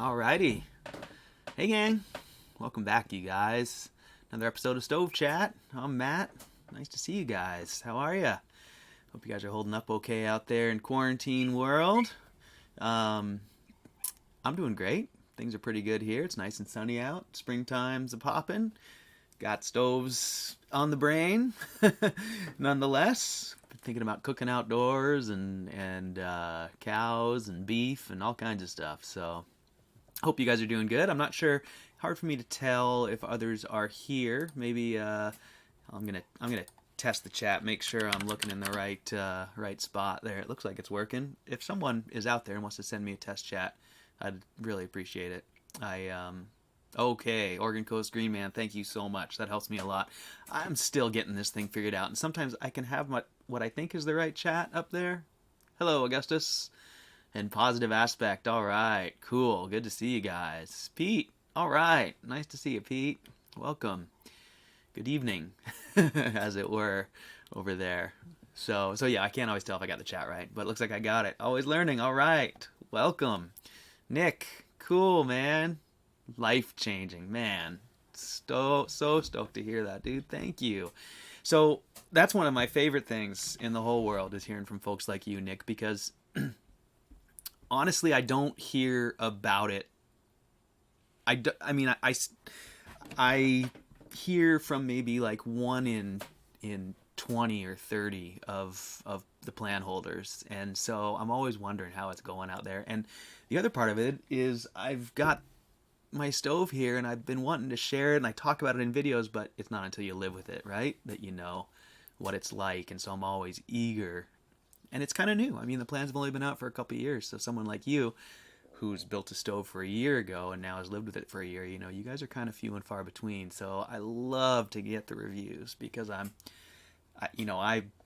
Alrighty. Hey gang. Welcome back, you guys. Another episode of Stove Chat. I'm Matt. Nice to see you guys. How are ya? Hope you guys are holding up okay out there in quarantine world. Um, I'm doing great. Things are pretty good here. It's nice and sunny out. Springtime's a poppin'. Got stoves on the brain. Nonetheless, thinking about cooking outdoors and cows and beef and all kinds of stuff. So hope you guys are doing good. I'm not sure. Hard for me to tell if others are here. Maybe I'm gonna test the chat, make sure I'm looking in the right spot there. It looks like it's working. If someone is out there and wants to send me a test chat, I'd really appreciate it. Okay, Oregon Coast Green Man, thank you so much. That helps me a lot. I'm still getting this thing figured out, and sometimes I can have what I think is the right chat up there. Hello, Augustus. And Positive Aspect, all right, cool. Good to see you guys. Pete, all right. Nice to see you, Pete. Welcome. Good evening, as it were, over there. So yeah, I can't always tell if I got the chat right, but it looks like I got it. Always learning, all right. Welcome. Nick, cool, man. Life-changing, man. So stoked to hear that, dude. Thank you. So that's one of my favorite things in the whole world is hearing from folks like you, Nick, because honestly, I don't hear about it. I mean, I hear from maybe like one in 20 or 30 of the plan holders, and so I'm always wondering how it's going out there. And the other part of it is I've got my stove here, and I've been wanting to share it, and I talk about it in videos, but it's not until you live with it, right, that you know what it's like. And so I'm always eager, and it's kind of new. I mean, the plans have only been out for a couple of years, so someone like you who's built a stove for a year ago and now has lived with it for a year, you guys are kind of few and far between. So I love to get the reviews because I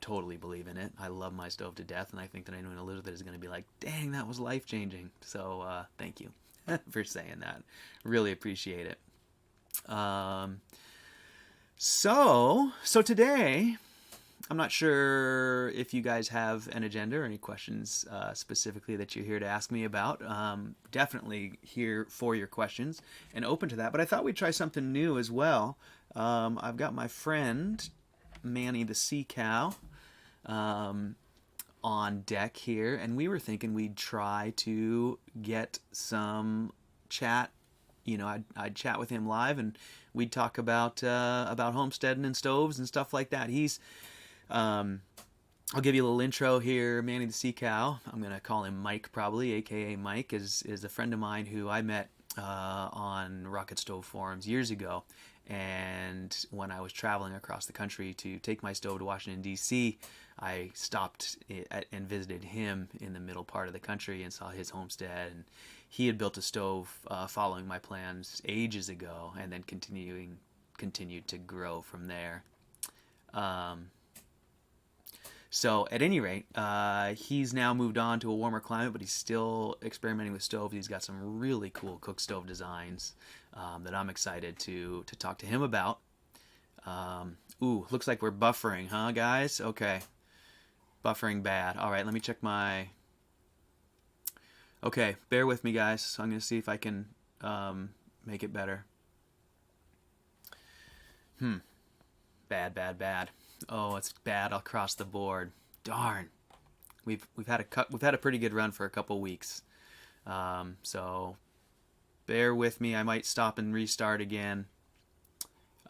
totally believe in it. I love my stove to death, and I think that anyone who lives with it is going to be like, dang, that was life changing. So thank you for saying that. Really appreciate it. So today, I'm not sure if you guys have an agenda or any questions specifically that you're here to ask me about. Definitely here for your questions and open to that. But I thought we'd try something new as well. I've got my friend Manny the Sea Cow on deck here, and we were thinking we'd try to get some chat. I'd chat with him live, and we'd talk about homesteading and stoves and stuff like that. I'll give you a little intro here. Manny the Sea Cow, I'm going to call him Mike probably, aka Mike, is a friend of mine who I met on Rocket Stove forums years ago. And when I was traveling across the country to take my stove to Washington, D.C., I stopped and visited him in the middle part of the country and saw his homestead. And he had built a stove following my plans ages ago, and then continued to grow from there. So at any rate, he's now moved on to a warmer climate, but he's still experimenting with stoves. He's got some really cool cook stove designs that I'm excited to talk to him about. Looks like we're buffering, huh, guys? Okay. Buffering bad. All right, let me check my... Okay, bear with me, guys. So I'm going to see if I can make it better. Bad. Oh, it's bad across the board. Darn. We've had a pretty good run for a couple weeks. So bear with me. I might stop and restart again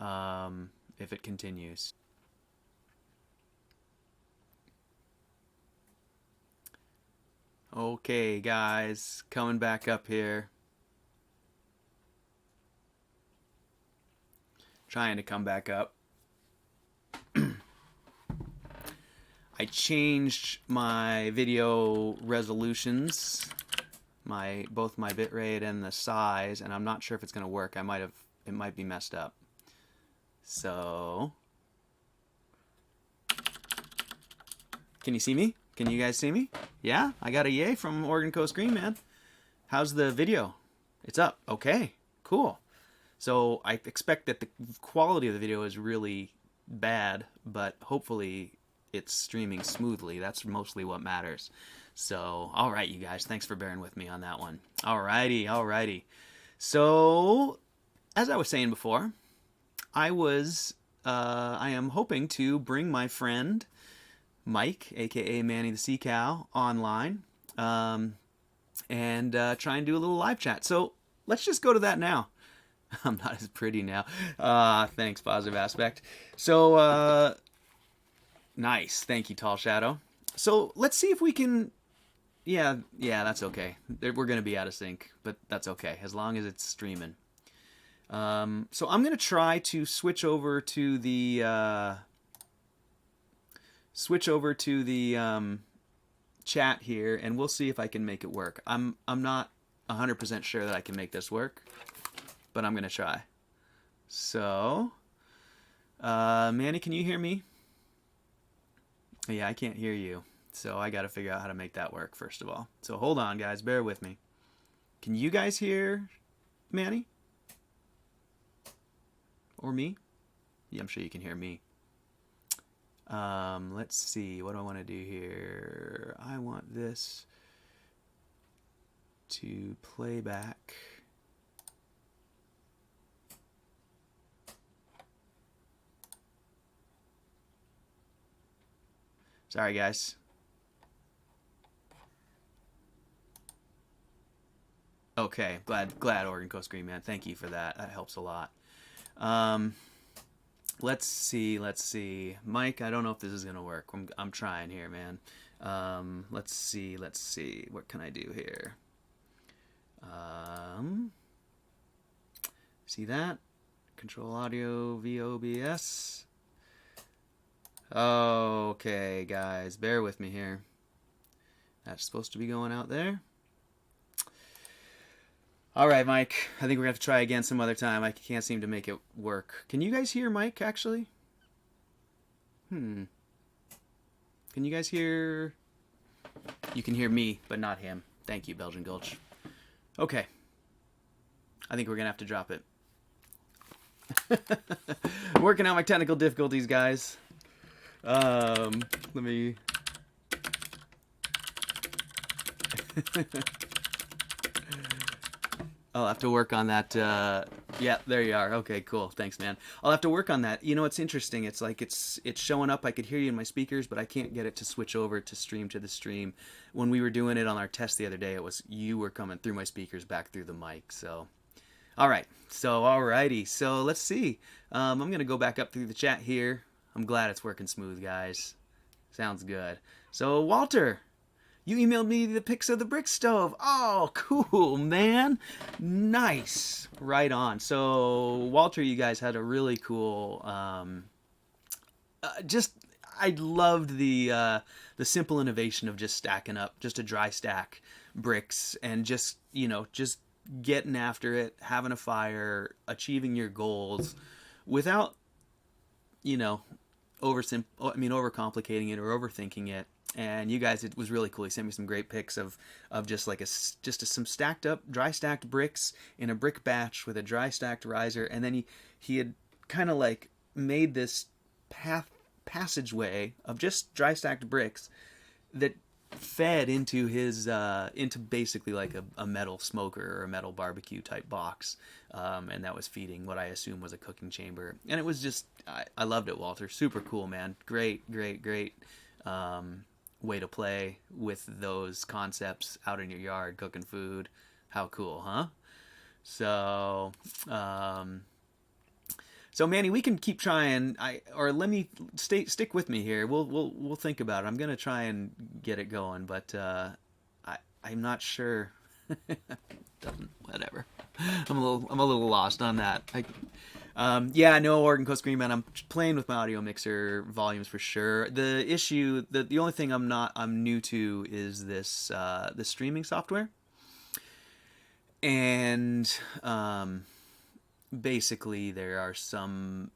if it continues. Okay, guys, coming back up here. Trying to come back up. I changed my video resolutions, both my bitrate and the size, and I'm not sure if it's going to work. It might be messed up. So, can you see me? Can you guys see me? Yeah, I got a yay from Oregon Coast Green Man. How's the video? It's up. Okay, cool. So I expect that the quality of the video is really bad, but hopefully it's streaming smoothly. That's mostly what matters. So, all right, you guys, thanks for bearing with me on that one. Alrighty, alrighty. So, as I was saying before, I am hoping to bring my friend Mike, aka Manny the Sea Cow, online, and try and do a little live chat. So let's just go to that now. I'm not as pretty now. Thanks, Positive Aspect. So, nice. Thank you, Tall Shadow. So let's see if we can. Yeah, that's okay. We're going to be out of sync, but that's okay, as long as it's streaming. So I'm going to try to switch over to the chat here, and we'll see if I can make it work. I'm not 100% sure that I can make this work, but I'm going to try. So, Manny, can you hear me? Yeah, I can't hear you. So I got to figure out how to make that work, first of all. So hold on, guys. Bear with me. Can you guys hear Manny? Or me? Yeah, I'm sure you can hear me. Let's see. What do I want to do here? I want this to play back. Sorry, guys. Okay, glad Oregon Coast Green Man. Thank you for that. That helps a lot. Let's see. Mike, I don't know if this is gonna work. I'm trying here, man. Let's see. What can I do here? See that? Control audio VOBS. Okay, guys, bear with me here. That's supposed to be going out there. All right, Mike. I think we're going to have to try again some other time. I can't seem to make it work. Can you guys hear Mike, actually? Can you guys hear? You can hear me, but not him. Thank you, Belgian Gulch. Okay. I think we're going to have to drop it. Working out my technical difficulties, guys. Let me... I'll have to work on that. Yeah, there you are. Okay, cool. Thanks, man. I'll have to work on that. You know, it's interesting. It's like it's showing up. I could hear you in my speakers, but I can't get it to switch over to stream to the stream. When we were doing it on our test the other day, it was you were coming through my speakers back through the mic. So, all right. So, alrighty. So let's see. I'm gonna go back up through the chat here. I'm glad it's working smooth, guys. Sounds good. So, Walter. You emailed me the pics of the brick stove. Oh, cool, man. Nice. Right on. So, Walter, you guys had a really cool... I loved the simple innovation of just stacking up, just a dry stack bricks and just getting after it, having a fire, achieving your goals without, overcomplicating it or overthinking it. And you guys, it was really cool. He sent me some great pics of just like some stacked up, dry stacked bricks in a brick batch with a dry stacked riser. And then he had kind of like made this passageway of just dry stacked bricks that fed into his into basically like a metal smoker or a metal barbecue type box, and that was feeding what I assume was a cooking chamber. And it was just I loved it, Walter. Super cool, man. Great way to play with those concepts out in your yard cooking food. How cool, huh? So Manny, we can keep trying. Let me stick with me here. We'll think about it. I'm gonna try and get it going, but I'm not sure. Whatever. I'm a little lost on that. Yeah, no, Oregon Coast Green Man. I'm playing with my audio mixer volumes for sure. The issue, the only thing I'm new to is this the streaming software, and basically there are some.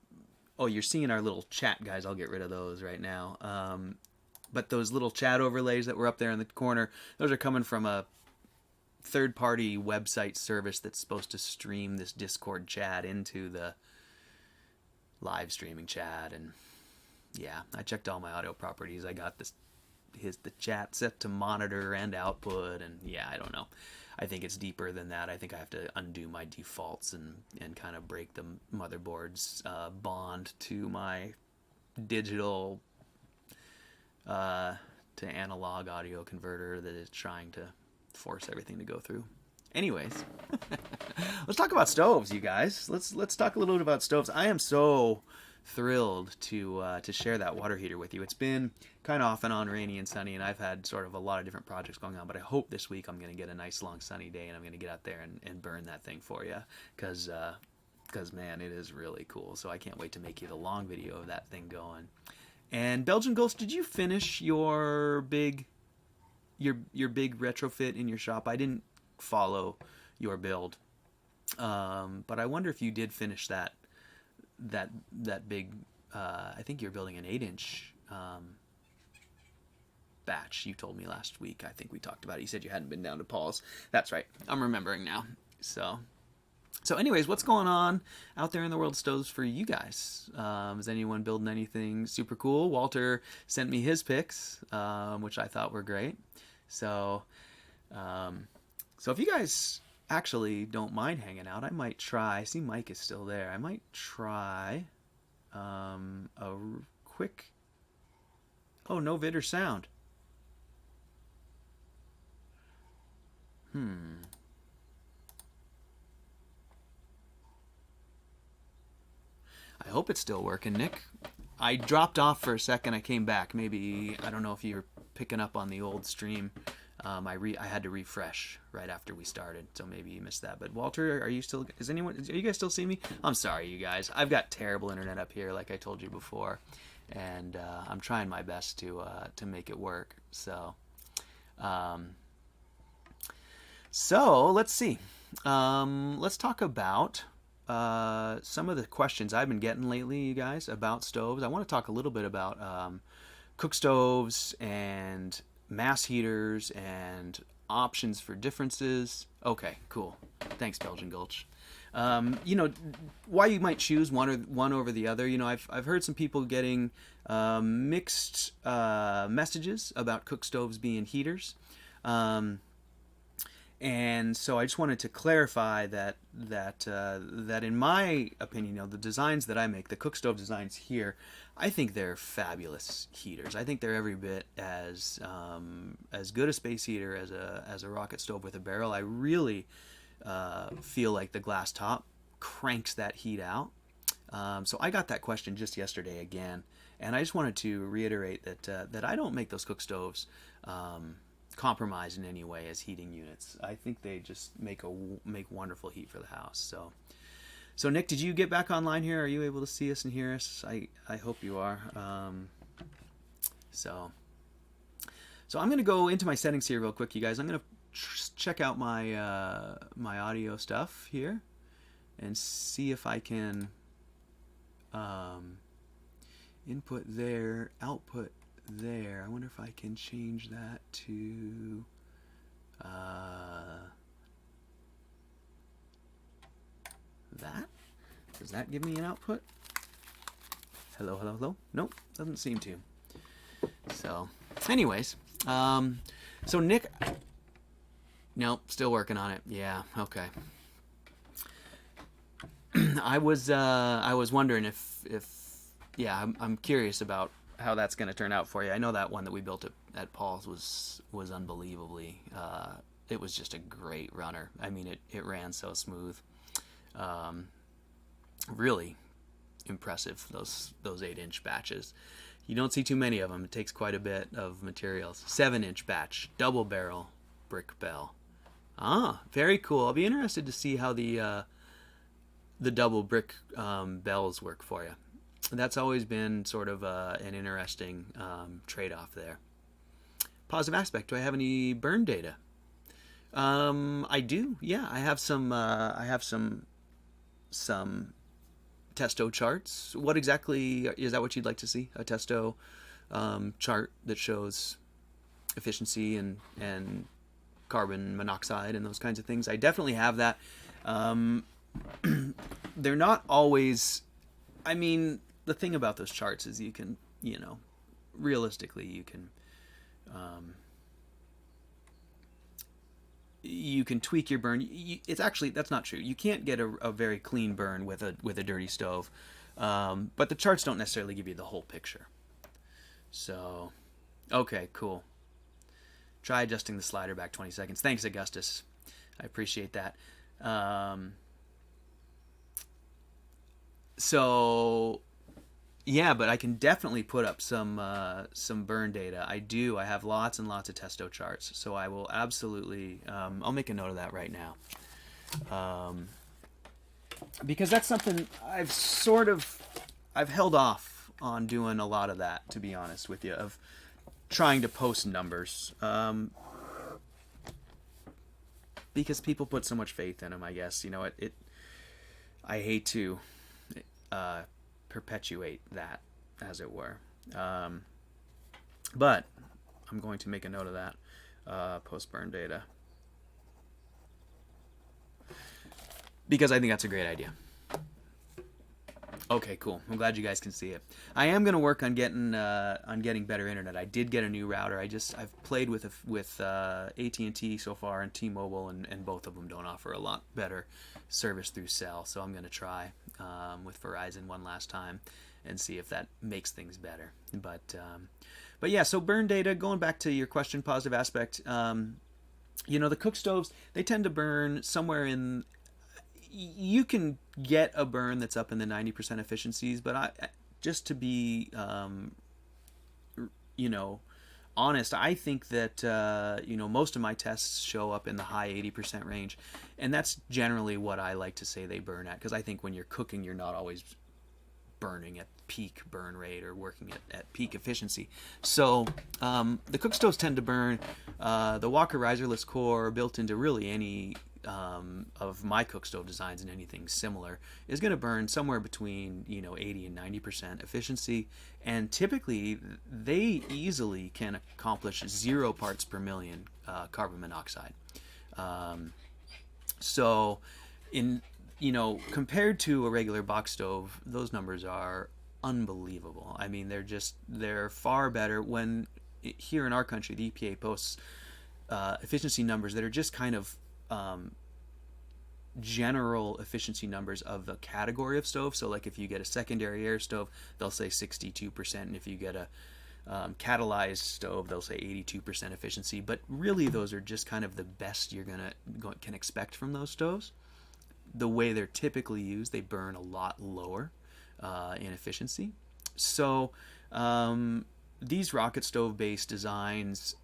Oh, you're seeing our little chat, guys. I'll get rid of those right now. But those little chat overlays that were up there in the corner, those are coming from a third-party website service that's supposed to stream this Discord chat into the live streaming chat, and Yeah, I checked all my audio properties. I got the chat set to monitor and output, and yeah, I don't know. I think it's deeper than that. I think I have to undo my defaults and kind of break the motherboard's bond to my digital to analog audio converter that is trying to force everything to go through. Anyways, let's talk about stoves, you guys. Let's talk a little bit about stoves. I am so thrilled to share that water heater with you. It's been kind of off and on rainy and sunny, and I've had sort of a lot of different projects going on, but I hope this week I'm going to get a nice long sunny day and I'm going to get out there and burn that thing for you, because man, it is really cool. So I can't wait to make you the long video of that thing going. And Belgian Ghost, did you finish your big retrofit in your shop? I didn't follow your build, but I wonder if you did finish that big. I think you're building an 8-inch batch. You told me last week. I think we talked about it. You said you hadn't been down to Paul's. That's right. I'm remembering now. So anyways, what's going on out there in the world of stoves for you guys? Is anyone building anything super cool? Walter sent me his pics, which I thought were great. So if you guys actually don't mind hanging out, I might try. I see Mike is still there. I might try a quick. Oh, no vid or sound. I hope it's still working, Nick. I dropped off for a second. I came back. Maybe, I don't know if you're picking up on the old stream. I had to refresh right after we started, so maybe you missed that. But Walter, are you guys still seeing me? I'm sorry, you guys. I've got terrible internet up here, like I told you before, and I'm trying my best to make it work. So let's see. Let's talk about some of the questions I've been getting lately, you guys, about stoves. I want to talk a little bit about cook stoves and mass heaters and options for differences. Okay, cool. Thanks, Belgian Gulch. Why you might choose one over the other. I've heard some people getting mixed messages about cook stoves being heaters. And so I just wanted to clarify that in my opinion, the designs that I make, the cook stove designs here, I think they're fabulous heaters. I think they're every bit as good a space heater as a rocket stove with a barrel. I really feel like the glass top cranks that heat out. So I got that question just yesterday again, and I just wanted to reiterate that I don't make those cook stoves compromise in any way as heating units. I think they just make wonderful heat for the house. So Nick, did you get back online here? Are you able to see us and hear us? I hope you are. So I'm going to go into my settings here real quick, you guys. I'm going to check out my my audio stuff here and see if I can input there, output there. I wonder if I can change that to that. Does that give me an output? Hello. Nope, doesn't seem to. So anyways, so Nick, nope, still working on it. Yeah, okay. I was wondering if yeah, I'm curious about how that's going to turn out for you. I know that one that we built at Paul's was unbelievably. It was just a great runner. I mean, it ran so smooth. Really impressive, those 8-inch batches. You don't see too many of them. It takes quite a bit of materials. 7-inch batch, double barrel brick bell. Ah, very cool. I'll be interested to see how the double brick bells work for you. That's always been sort of an interesting trade-off there. Positive aspect. Do I have any burn data? I do. Yeah, I have some. Some testo charts. What exactly is that? What you'd like to see? A testo chart that shows efficiency and carbon monoxide and those kinds of things. I definitely have that. They're not always. I mean, the thing about those charts is you can you know, realistically, you can tweak your burn. It's actually, that's not true. You can't get a very clean burn with a dirty stove, but the charts don't necessarily give you the whole picture. So, okay, cool. Try adjusting the slider back 20 seconds. Thanks, Augustus. I appreciate that. So yeah, but I can definitely put up some burn data. I do. I have lots and lots of testo charts, so I will absolutely. I'll make a note of that right now, because that's something I've held off on doing a lot of that, to be honest with you, of trying to post numbers, because people put so much faith in them. I guess I hate to perpetuate that, as it were. But I'm going to make a note of that, post burn data, because I think that's a great idea. Okay, cool. I'm glad you guys can see it. I am going to work on getting better internet. I did get a new router. I've played with AT&T so far and T-Mobile, and both of them don't offer a lot better service through cell. So I'm going to try with Verizon one last time and see if that makes things better. But yeah. So burn data. Going back to your question, positive aspect. The cook stoves, they tend to burn somewhere in. You can get a burn that's up in the 90% efficiencies, but just to be, honest, I think that, most of my tests show up in the high 80% range, and that's generally what I like to say they burn at, because I think when you're cooking, you're not always burning at peak burn rate or working at peak efficiency. So the cook stoves tend to burn. The Walker riserless core, built into really any of my cook stove designs and anything similar, is going to burn somewhere between 80 and 90% efficiency, and typically they easily can accomplish 0 parts per million carbon monoxide. So compared to a regular box stove, those numbers are unbelievable. I mean, they're far better. When here in our country, the EPA posts efficiency numbers that are just kind of general efficiency numbers of the category of stove. So like if you get a secondary air stove, they'll say 62%, and if you get a catalyzed stove, they'll say 82% efficiency. But really, those are just kind of the best you're can expect from those stoves. The way they're typically used, they burn a lot lower in efficiency. So these rocket stove based designs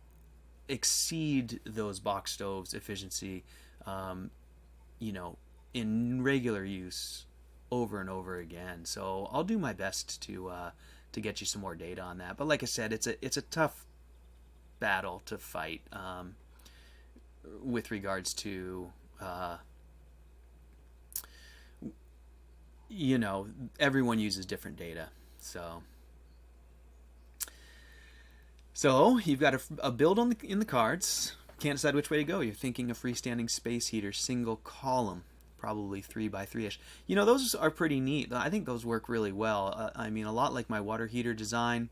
exceed those box stoves efficiency, in regular use over and over again. So I'll do my best to get you some more data on that. But like I said, it's a tough battle to fight with regards to everyone uses different data. So you've got a build in the cards. Can't decide which way to go. You're thinking a freestanding space heater, single column, probably 3x3ish. Those are pretty neat. I think those work really well. I mean, a lot like my water heater design.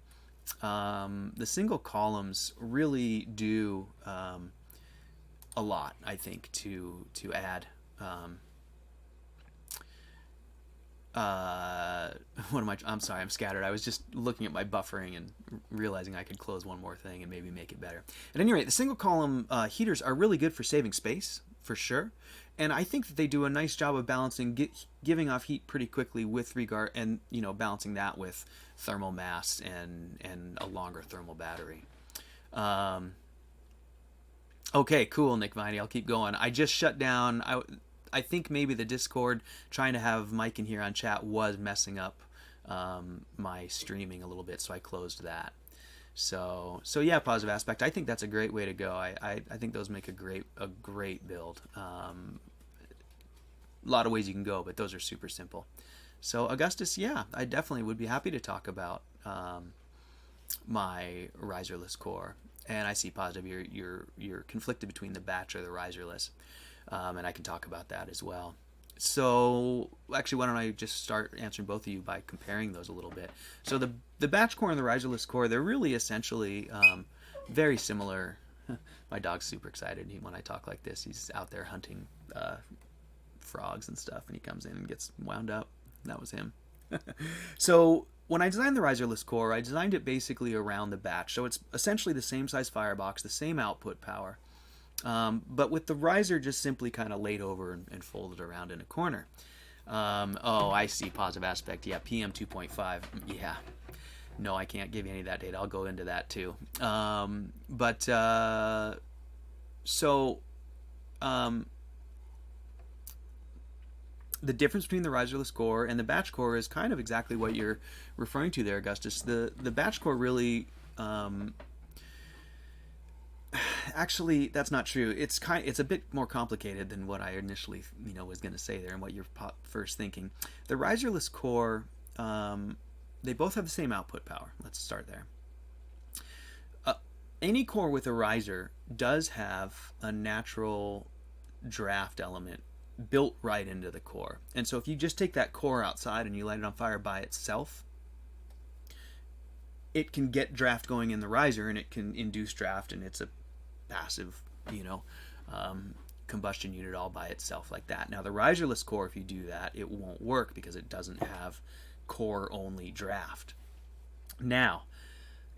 The single columns really do a lot, I think, to add. I'm sorry, I'm scattered. I was just looking at my buffering and realizing I could close one more thing and maybe make it better. At any rate, the single column heaters are really good for saving space, for sure. And I think that they do a nice job of balancing, giving off heat pretty quickly with regard, and balancing that with thermal mass and a longer thermal battery. Okay, cool, Nick Viney. I'll keep going. I just shut down. I think maybe the Discord, trying to have Mike in here on chat, was messing up my streaming a little bit, so I closed that. So yeah, positive aspect. I think that's a great way to go. I think those make a great build. A lot of ways you can go, but those are super simple. So Augustus, yeah, I definitely would be happy to talk about my riserless core. And I see positive. You're conflicted between the batch or the riserless. And I can talk about that as well. So actually, why don't I just start answering both of you by comparing those a little bit? So the batch core and the riserless core, they're really essentially very similar. My dog's super excited when I talk like this. He's out there hunting frogs and stuff, and he comes in and gets wound up. That was him. So when I designed the riserless core, I designed it basically around the batch. So it's essentially the same size firebox, the same output power, but with the riser just simply kind of laid over and folded around in a corner. Oh, I see. Positive aspect. Yeah, PM 2.5. Yeah. No, I can't give you any of that data. I'll go into that too. But so um, the difference between the riserless core and the batch core is kind of exactly what you're referring to there, Augustus. The batch core really actually, that's not true. It's a bit more complicated than what I initially was going to say there and what you're first thinking. The riserless core, they both have the same output power. Let's start there. Any core with a riser does have a natural draft element built right into the core. And so if you just take that core outside and you light it on fire by itself, it can get draft going in the riser and it can induce draft, and it's a passive, combustion unit all by itself like that. Now the riserless core, if you do that, it won't work because it doesn't have core only draft. Now,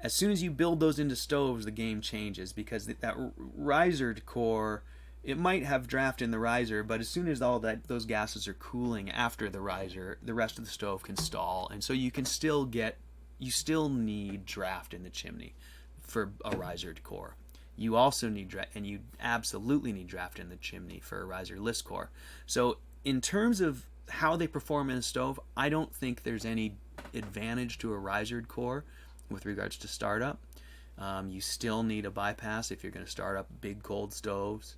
as soon as you build those into stoves, the game changes, because that risered core, it might have draft in the riser, but as soon as all those gases are cooling after the riser, the rest of the stove can stall, and so you still need draft in the chimney for a risered core. You also need draft, and you absolutely need draft in the chimney for a riserless core. So in terms of how they perform in a stove, I don't think there's any advantage to a risered core with regards to startup. You still need a bypass if you're going to start up big cold stoves.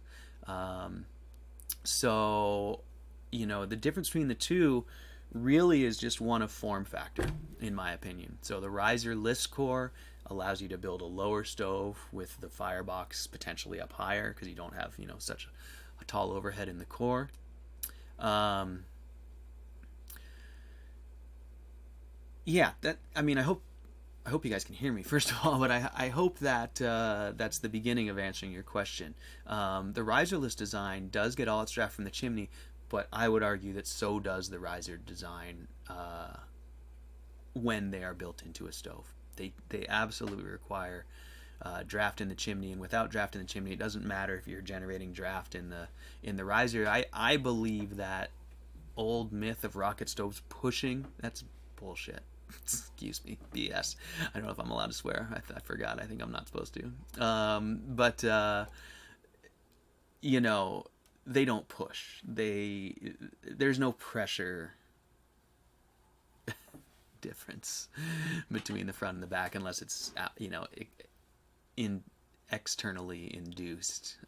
So, the difference between the two really is just one of form factor, in my opinion. So the riserless core allows you to build a lower stove with the firebox potentially up higher because you don't have, such a tall overhead in the core. Yeah, I hope you guys can hear me, first of all, but I hope that that's the beginning of answering your question. The riserless design does get all its draft from the chimney, but I would argue that so does the riser design when they are built into a stove. They absolutely require draft in the chimney, and without draft in the chimney, it doesn't matter if you're generating draft in the riser. I believe that old myth of rocket stoves pushing, that's bullshit. Excuse me, BS. I don't know if I'm allowed to swear. I forgot. I think I'm not supposed to. But they don't push. There's no pressure difference between the front and the back unless it's externally induced.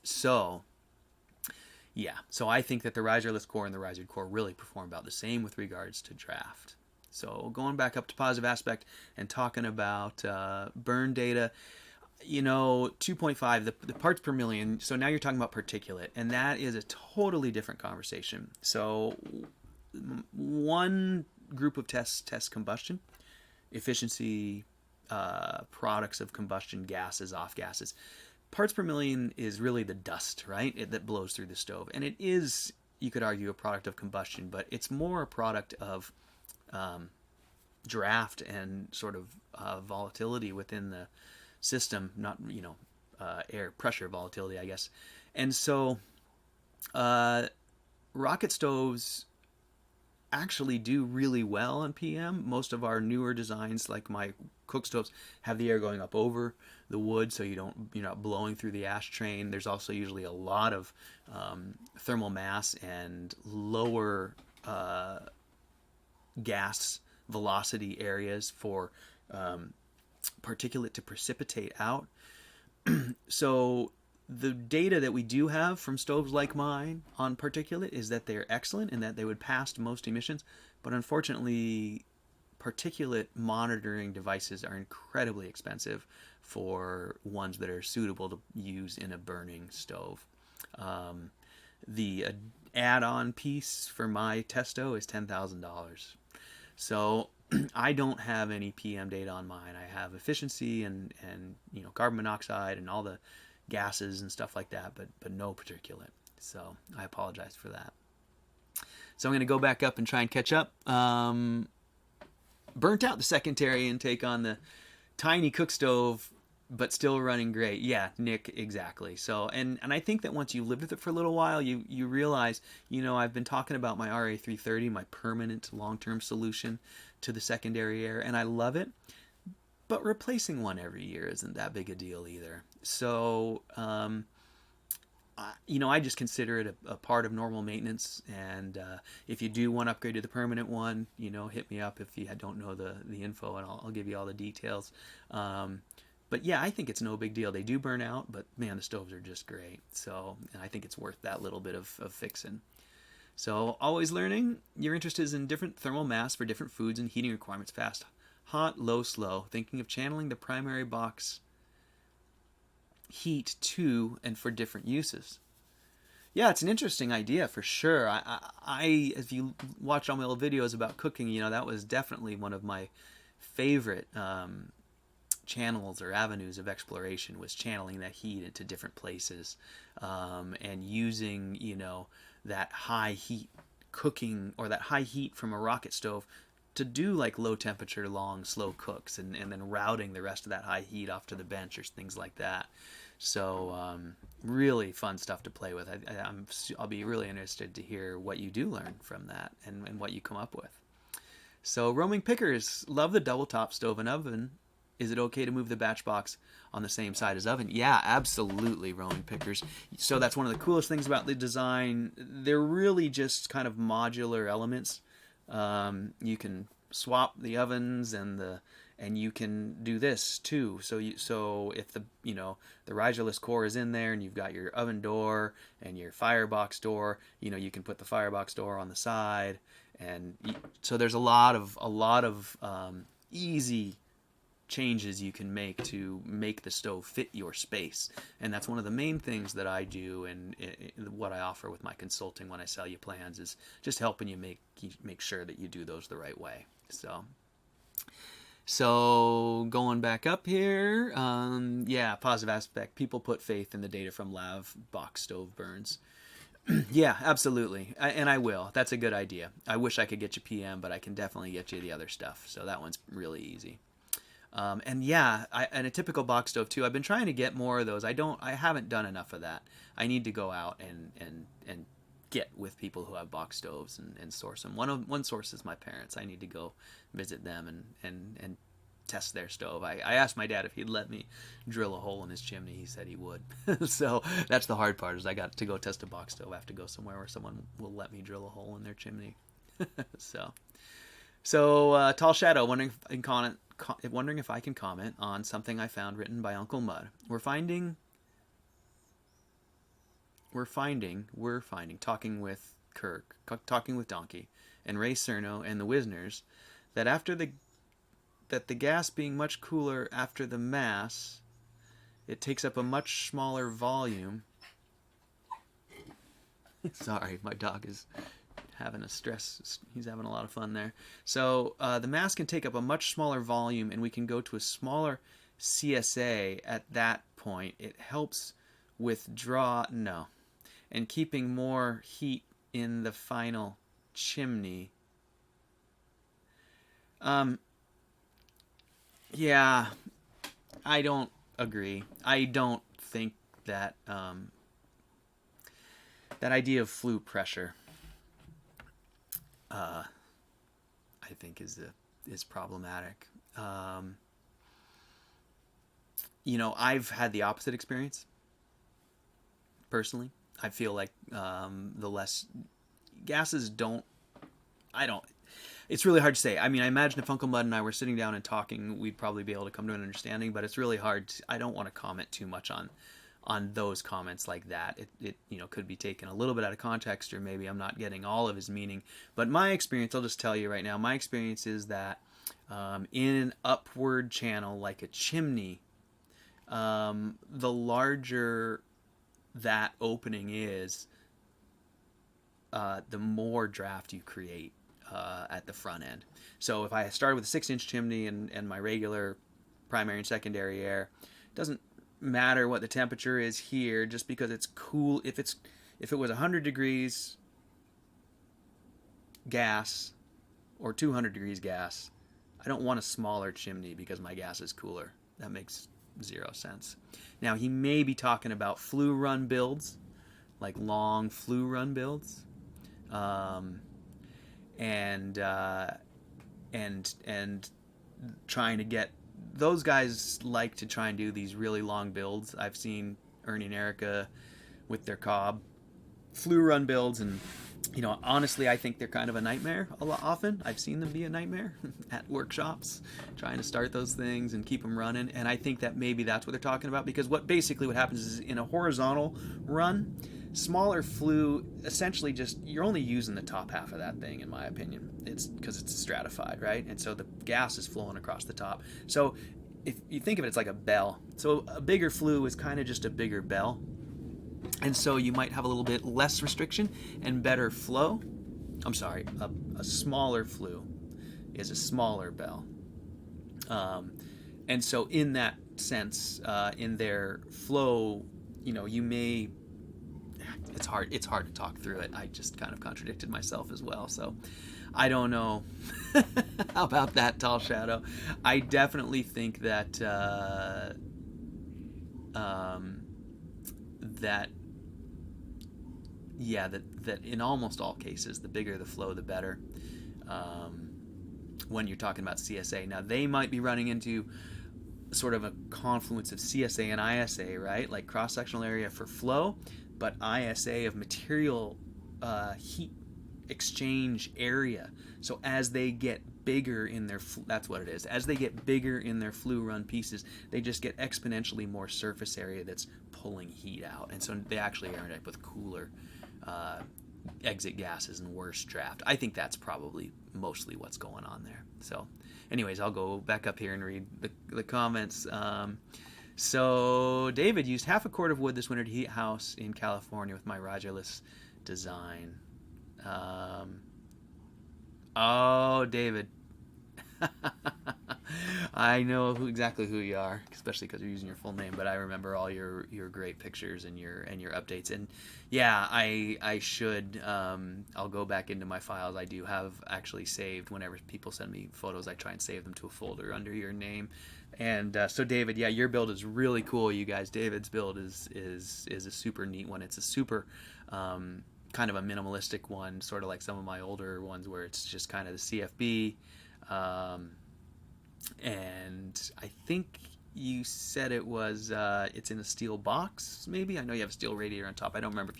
So I think that the riserless core and the risered core really perform about the same with regards to draft. So going back up to positive aspect and talking about burn data, 2.5, the parts per million. So now you're talking about particulate, and that is a totally different conversation. So one group of tests test combustion, efficiency, products of combustion, gases, off gases. Parts per million is really the dust, right, that blows through the stove. And it is, you could argue, a product of combustion, but it's more a product of draft and sort of volatility within the system, not air pressure volatility, I guess. And so rocket stoves actually do really well on PM. Most of our newer designs, like my cook stoves, have the air going up over the wood, so you're not blowing through the ash train. There's also usually a lot of thermal mass and lower gas velocity areas for particulate to precipitate out. So the data that we do have from stoves like mine on particulate is that they're excellent and that they would pass most emissions, but unfortunately particulate monitoring devices are incredibly expensive for ones that are suitable to use in a burning stove. The add-on piece for my testo is $10,000. So I don't have any PM data on mine. I have efficiency and carbon monoxide and all the gases and stuff like that, but no particulate. So I apologize for that. So I'm going to go back up and try and catch up. Burnt out the secondary intake on the tiny cook stove, but still running great. Yeah, Nick, exactly. So, and I think that once you lived with it for a little while, you realize, I've been talking about my RA330, my permanent long-term solution to the secondary air, and I love it. But replacing one every year isn't that big a deal either. So, I just consider it a part of normal maintenance. And if you do want to upgrade to the permanent one, hit me up if you don't know the info, and I'll give you all the details. But yeah, I think it's no big deal. They do burn out, but man, the stoves are just great. So I think it's worth that little bit of fixing. So always learning. Your interest is in different thermal mass for different foods and heating requirements: fast, hot, low, slow. Thinking of channeling the primary box heat to and for different uses. Yeah, it's an interesting idea for sure. I if you watch all my old videos about cooking, that was definitely one of my favorite channels or avenues of exploration, was channeling that heat into different places, and using that high heat cooking, or that high heat from a rocket stove, to do like low temperature, long, slow cooks, and then routing the rest of that high heat off to the bench or things like that. So really fun stuff to play with. I'll be really interested to hear what you do learn from that, and what you come up with. So roaming pickers love the double top stove and oven. Is it okay to move the batch box on the same side as oven? Yeah, absolutely, roaming pickers. So that's one of the coolest things about the design. They're really just kind of modular elements. You can swap the ovens, and you can do this too. So if the riserless core is in there, and you've got your oven door and your firebox door, you can put the firebox door on the side, and so there's a lot of easy changes you can make to make the stove fit your space. And that's one of the main things that I do, and what I offer with my consulting when I sell you plans, is just helping you make sure that you do those the right way. So going back up here, yeah, positive aspect. People put faith in the data from Lav box stove burns. Yeah, absolutely. And I will. That's a good idea. I wish I could get you PM, but I can definitely get you the other stuff. So that one's really easy. And yeah, and a typical box stove too. I've been trying to get more of those. I haven't done enough of that. I need to go out and get with people who have box stoves and source them. One source is my parents. I need to go visit them and test their stove. I asked my dad if he'd let me drill a hole in his chimney. He said he would. So that's the hard part, is I got to go test a box stove. I have to go somewhere where someone will let me drill a hole in their chimney. So Tall Shadow, wondering if I can comment on something I found written by Uncle Mud. We're finding, talking with Kirk, talking with Donkey, and Ray Cerno and the Wisners, that the gas being much cooler after the mass, it takes up a much smaller volume. Sorry, my dog is having he's having a lot of fun there. So the mass can take up a much smaller volume, and we can go to a smaller CSA at that point. It helps withdraw and keeping more heat in the final chimney. Yeah, I don't agree. I don't think that that idea of flue pressure, I think is problematic. I've had the opposite experience personally. I feel like the less gases it's really hard to say. I mean, I imagine if Uncle Mud and I were sitting down and talking, we'd probably be able to come to an understanding, but it's really hard. I don't want to comment too much on those comments like that. It could be taken a little bit out of context, or maybe I'm not getting all of his meaning. But my experience, I'll just tell you right now, my experience is that in an upward channel like a chimney, the larger that opening is, the more draft you create at the front end. So if I started with a 6-inch chimney and my regular primary and secondary air, it doesn't matter what the temperature is here, just because it's cool. If it was 100 degrees gas or 200 degrees gas, I don't want a smaller chimney because my gas is cooler. That makes zero sense. Now, he may be talking about flue run builds, like long flue run builds, and trying to get those guys like to try and do these really long builds. I've seen Ernie and Erica with their Cobb flue run builds, and honestly, I think they're kind of a nightmare a lot often. I've seen them be a nightmare at workshops, trying to start those things and keep them running. And I think that maybe that's what they're talking about, because what happens is, in a horizontal run, smaller flue, essentially just, you're only using the top half of that thing, in my opinion. It's because it's stratified, right? And so the gas is flowing across the top. So if you think of it, it's like a bell. So a bigger flue is kind of just a bigger bell. And so you might have a little bit less restriction and better flow. I'm sorry, a smaller flue is a smaller bell. And so in that sense, in their flow, you may... It's hard to talk through it. I just kind of contradicted myself as well. So I don't know how about that, Tall Shadow. I definitely think that that in almost all cases, the bigger the flow, the better. When you're talking about CSA, now they might be running into sort of a confluence of CSA and ISA, right? Like cross-sectional area for flow, but ISA of material heat exchange area. So as they get bigger in their, that's what it is. As they get bigger in their flue run pieces, they just get exponentially more surface area that's pulling heat out, and so they actually end up with cooler exit gases and worse draft. I think that's probably mostly what's going on there. So anyways, I'll go back up here and read the comments. So David used half a quart of wood this winter to heat house in California with my riderless design. Oh, David. I know exactly who you are, especially because you're using your full name. But I remember all your great pictures and your updates. And yeah, I should. I'll go back into my files. I do have actually saved. Whenever people send me photos, I try and save them to a folder under your name. And so David, yeah, your build is really cool, you guys. David's build is a super neat one. It's a super kind of a minimalistic one, sort of like some of my older ones where it's just kind of the CFB. And I think you said it was it's in a steel box, maybe. I know you have a steel radiator on top. I don't remember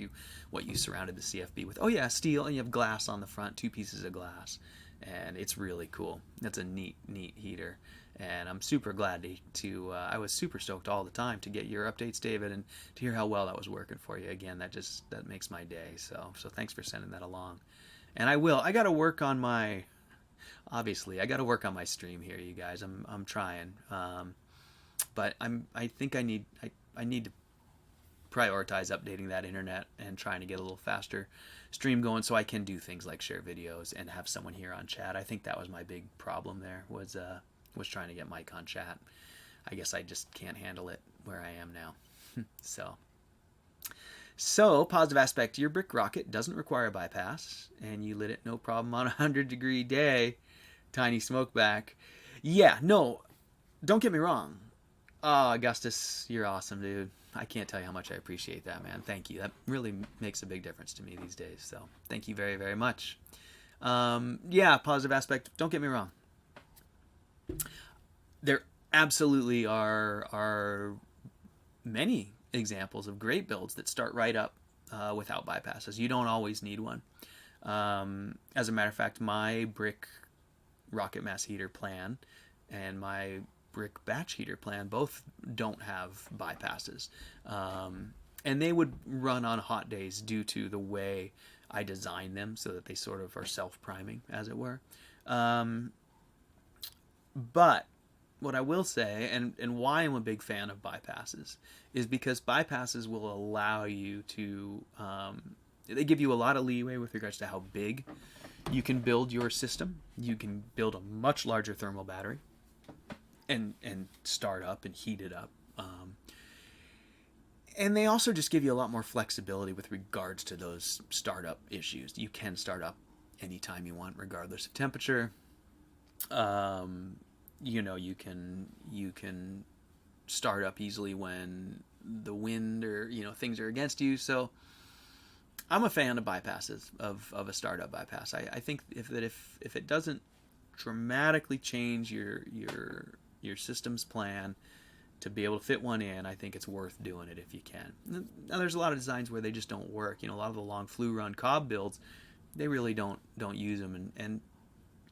what you surrounded the CFB with. Oh yeah, steel, and you have glass on the front, 2 pieces of glass, and it's really cool. That's a neat heater, and I'm super glad to I was super stoked all the time to get your updates, David, and to hear how well that was working for you. Again, that makes my day. So thanks for sending that along. And I got to work on my... Obviously, I got to work on my stream here, you guys. I'm trying, but I think I need to prioritize updating that internet and trying to get a little faster stream going, so I can do things like share videos and have someone here on chat. I think that was my big problem there, was trying to get Mike on chat. I guess I just can't handle it where I am now. So, positive aspect, your brick rocket doesn't require a bypass, and you lit it no problem on a 100-degree day. Tiny smoke back. Yeah, no, don't get me wrong. Oh, Augustus, you're awesome, dude. I can't tell you how much I appreciate that, man. Thank you. That really makes a big difference to me these days, so thank you very, very much. Yeah, positive aspect, don't get me wrong. There absolutely are many examples of great builds that start right up without bypasses. You don't always need one. As a matter of fact, my brick rocket mass heater plan and my brick batch heater plan both don't have bypasses. And they would run on hot days due to the way I design them, so that they sort of are self-priming, as it were. But what I will say, and why I'm a big fan of bypasses, is because bypasses will allow you to They give you a lot of leeway with regards to how big you can build your system. You can build a much larger thermal battery and start up and heat it up. And they also just give you a lot more flexibility with regards to those startup issues. You can start up anytime you want, regardless of temperature. You can start up easily when the wind or things are against you. So I'm a fan of bypasses, of a startup bypass. I think if it doesn't dramatically change your system's plan to be able to fit one in, I think it's worth doing it if you can. Now, there's a lot of designs where they just don't work. A lot of the long flue run cob builds, they really don't use them, and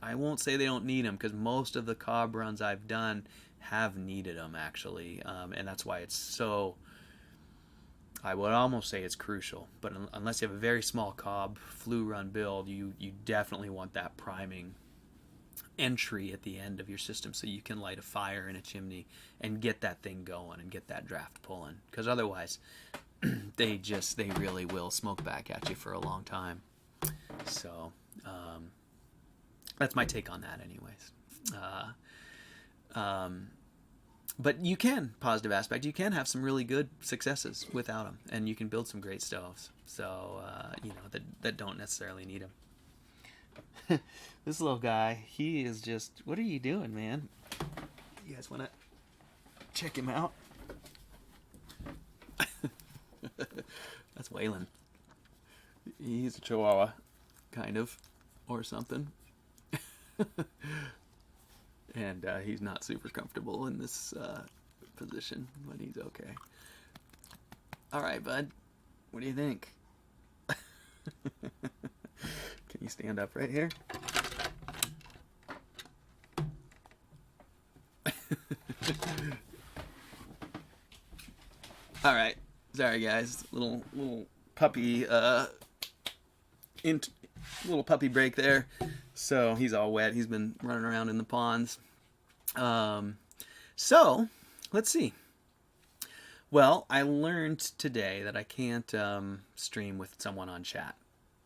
I won't say they don't need them, because most of the cob runs I've done have needed them, actually, and that's why it's so, I would almost say it's crucial. But unless you have a very small cob flue run build, you definitely want that priming entry at the end of your system, so you can light a fire in a chimney and get that thing going and get that draft pulling, because otherwise they really will smoke back at you for a long time. So that's my take on that anyways. But you can, positive aspect, you can have some really good successes without them, and you can build some great stoves, so that don't necessarily need them. This little guy, he is just, what are you doing, man? You guys want to check him out? That's Waylon. He's a Chihuahua, kind of, or something. And he's not super comfortable in this position, but he's okay. All right, bud. What do you think? Can you stand up right here? All right. Sorry, guys. Little puppy little puppy break there. So he's all wet. He's been running around in the ponds. So let's see. Well, I learned today that I can't stream with someone on chat,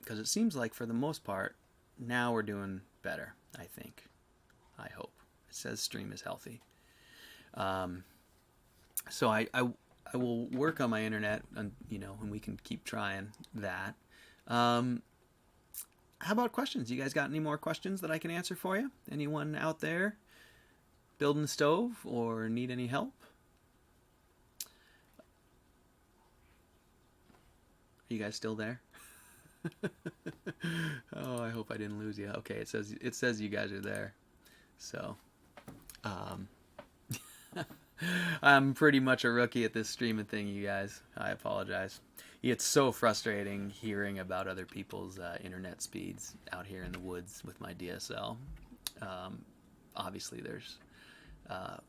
because it seems like for the most part now we're doing better. I think. I hope. It says stream is healthy. So I will work on my internet, and and we can keep trying that. How about questions? You guys got any more questions that I can answer for you? Anyone out there building a stove or need any help? Are you guys still there? Oh, I hope I didn't lose you. Okay, it says you guys are there. So, I'm pretty much a rookie at this streaming thing, you guys. I apologize. It's so frustrating hearing about other people's internet speeds out here in the woods with my DSL. Obviously, there's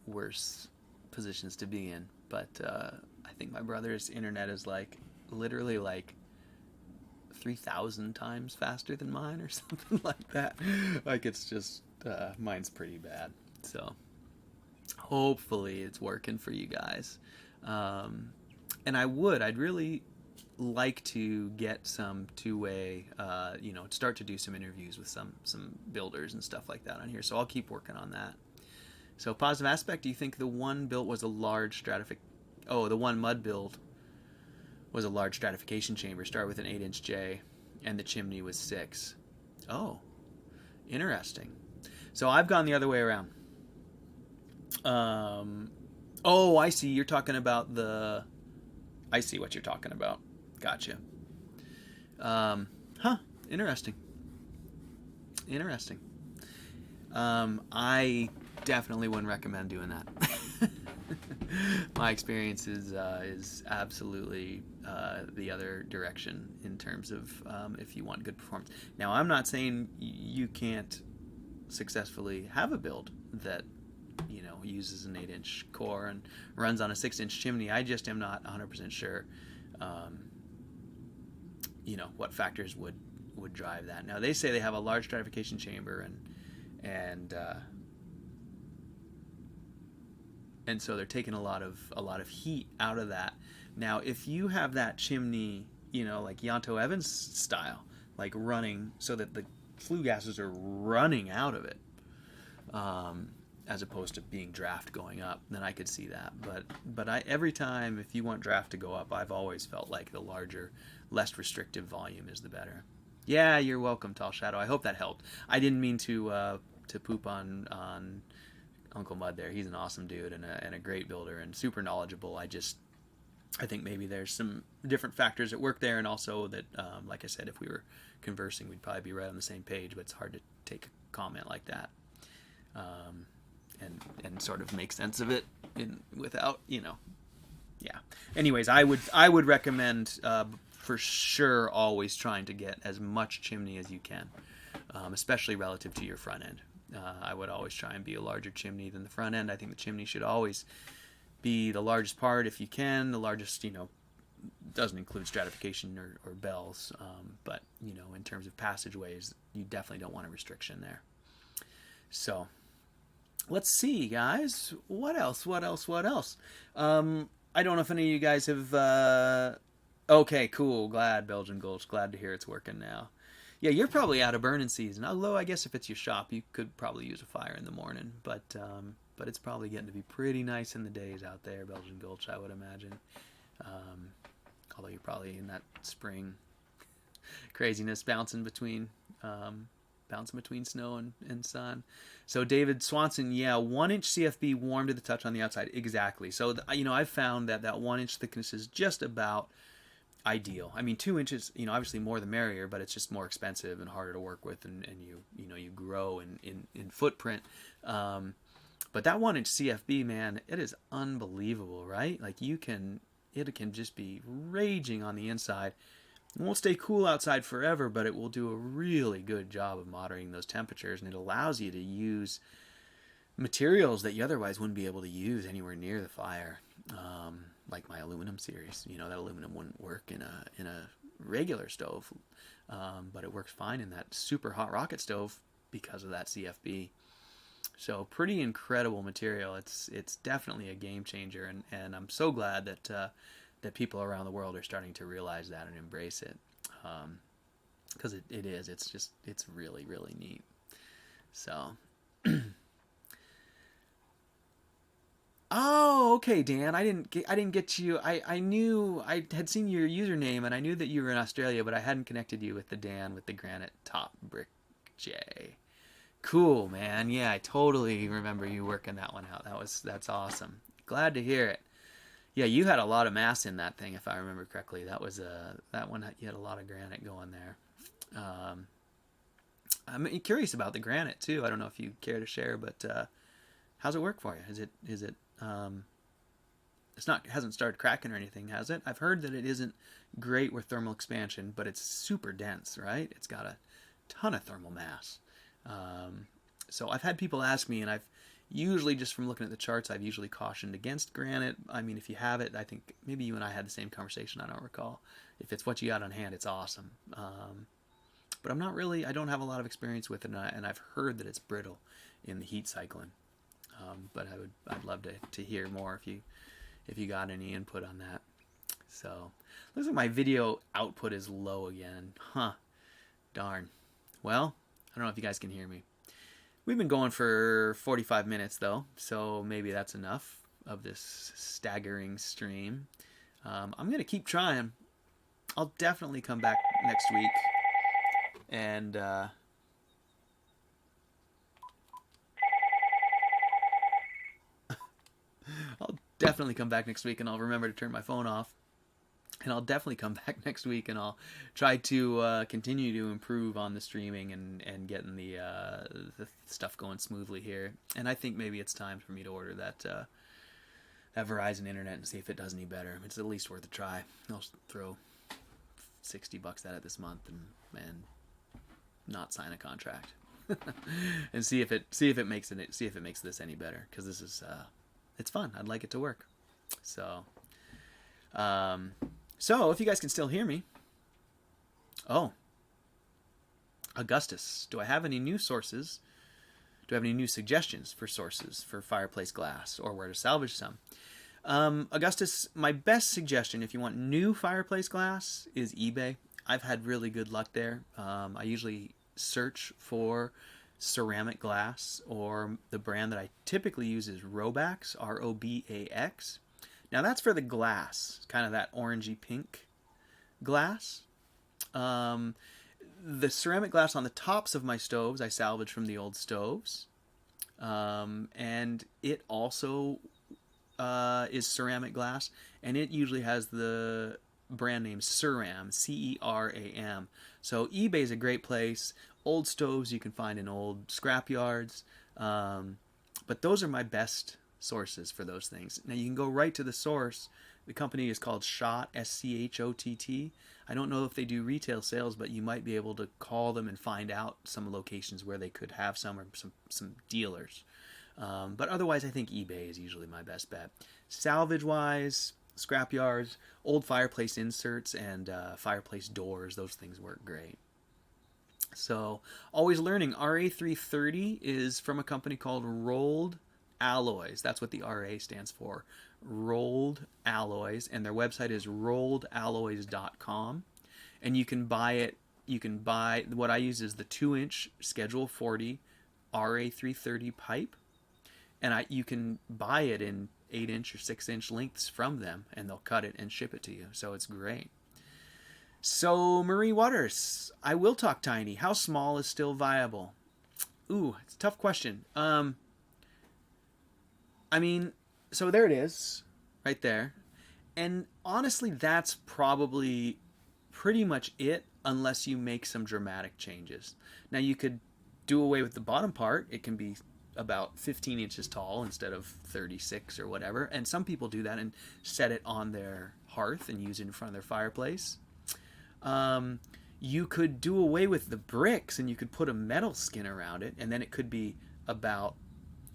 worse positions to be in, but I think my brother's internet is literally 3,000 times faster than mine, or something like that. It's just mine's pretty bad. So hopefully it's working for you guys. And I'd really like to get some two-way, start to do some interviews with some builders and stuff like that on here. So I'll keep working on that. So positive aspect, do you think the one built was a large the one mud build was a large stratification chamber, started with an 8-inch J, and the chimney was 6. Oh, interesting. So I've gone the other way around. Oh, I see. You're talking about I see what you're talking about. Gotcha. Interesting. I definitely wouldn't recommend doing that. My experience is absolutely the other direction in terms of if you want good performance. Now, I'm not saying you can't successfully have a build that uses an 8-inch core and runs on a 6-inch chimney. I just am not 100% sure what factors would drive that. Now, they say they have a large stratification chamber and so they're taking a lot of heat out of that. Now, if you have that chimney, like Yanto Evans style, like running so that the flue gases are running out of it, as opposed to being draft going up. Then I could see that. But every time, if you want draft to go up, I've always felt like the larger, less restrictive volume is the better. Yeah, you're welcome, Tall Shadow. I hope that helped. I didn't mean to poop on Uncle Mud there. He's an awesome dude and a great builder and super knowledgeable. I think maybe there's some different factors at work there, and also that, like I said, if we were conversing, we'd probably be right on the same page, but it's hard to take a comment like that and sort of make sense of it without, yeah. Anyways, I would recommend for sure always trying to get as much chimney as you can, especially relative to your front end. I would always try and be a larger chimney than the front end. I think the chimney should always be the largest part if you can. The largest, doesn't include stratification or bells, but, in terms of passageways, you definitely don't want a restriction there. So, let's see, guys. What else? I don't know if any of you guys have... Okay, cool. Glad, Belgian Gulch. Glad to hear it's working now. Yeah, you're probably out of burning season. Although, I guess if it's your shop, you could probably use a fire in the morning. But it's probably getting to be pretty nice in the days out there, Belgian Gulch, I would imagine. Although you're probably in that spring craziness, bouncing between snow and sun. So David Swanson, yeah, 1-inch CFB warm to the touch on the outside. Exactly. So, I've found that 1-inch thickness is just about ideal. I mean, 2 inches, obviously more the merrier, but it's just more expensive and harder to work with, and you grow in footprint. But that 1-inch CFB, man, it is unbelievable, right? Like it can just be raging on the inside. It won't stay cool outside forever, but it will do a really good job of moderating those temperatures, and it allows you to use materials that you otherwise wouldn't be able to use anywhere near the fire. Like my aluminum series, that aluminum wouldn't work in a regular stove, but it works fine in that super hot rocket stove because of that CFB. So pretty incredible material. It's definitely a game changer, and I'm so glad that people around the world are starting to realize that and embrace it, because it is. It's really, really neat. So. Oh, okay, Dan. I didn't get you. I knew I had seen your username, and I knew that you were in Australia, but I hadn't connected you with the Dan with the granite top brick J. Cool, man. Yeah, I totally remember you working that one out. That's awesome. Glad to hear it. Yeah, you had a lot of mass in that thing, if I remember correctly. That one. You had a lot of granite going there. I'm curious about the granite too. I don't know if you care to share, but how's it work for you? Is it it hasn't started cracking or anything, has it? I've heard that it isn't great with thermal expansion, but it's super dense, right? It's got a ton of thermal mass. So I've had people ask me, and I've usually, just from looking at the charts, I've usually cautioned against granite. I mean, if you have it, I think maybe you and I had the same conversation, I don't recall. If it's what you got on hand, it's awesome. But I don't have a lot of experience with it, and I've heard that it's brittle in the heat cycling. But I'd love to hear more if you got any input on that. So, looks like my video output is low again. Huh. Darn. Well, I don't know if you guys can hear me. We've been going for 45 minutes though, so maybe that's enough of this staggering stream. I'm going to keep trying. I'll definitely come back next week and I'll definitely come back next week, and I'll remember to turn my phone off. And I'll definitely come back next week, and I'll try to continue to improve on the streaming and getting the stuff going smoothly here. And I think maybe it's time for me to order that Verizon internet and see if it does any better. It's at least worth a try. I'll throw $60 at it this month and not sign a contract and see if it makes this any better, because this is it's fun. I'd like it to work. So if you guys can still hear me. Oh, Augustus, do I have any new sources? Do I have any new suggestions for sources for fireplace glass, or where to salvage some? Augustus, my best suggestion if you want new fireplace glass is eBay. I've had really good luck there. I usually search for ceramic glass, or the brand that I typically use is Robax, Robax. Now that's for the glass, kind of that orangey pink glass. The ceramic glass on the tops of my stoves I salvage from the old stoves. And it also is ceramic glass, and it usually has the brand name Ceram, Ceram. So eBay is a great place. Old stoves you can find in old scrap yards, but those are my best sources for those things. Now you can go right to the source. The company is called Schott, Schott. I don't know if they do retail sales, but you might be able to call them and find out some locations where they could have some, or some dealers. But otherwise, I think eBay is usually my best bet. Salvage-wise, scrap yards, old fireplace inserts, and fireplace doors, those things work great. So, always learning. RA330 is from a company called Rolled Alloys. That's what the RA stands for. Rolled Alloys, and their website is rolledalloys.com. And you can buy it. You can buy, what I use is the 2-inch Schedule 40 RA330 pipe. And you can buy it in 8-inch or 6-inch lengths from them, and they'll cut it and ship it to you. So it's great. So, Marie Waters, I will talk tiny. How small is still viable? Ooh, it's a tough question. I mean, so there it is, right there. And honestly, that's probably pretty much it, unless you make some dramatic changes. Now, you could do away with the bottom part. It can be about 15 inches tall instead of 36 or whatever. And some people do that and set it on their hearth and use it in front of their fireplace. You could do away with the bricks and you could put a metal skin around it, and then it could be about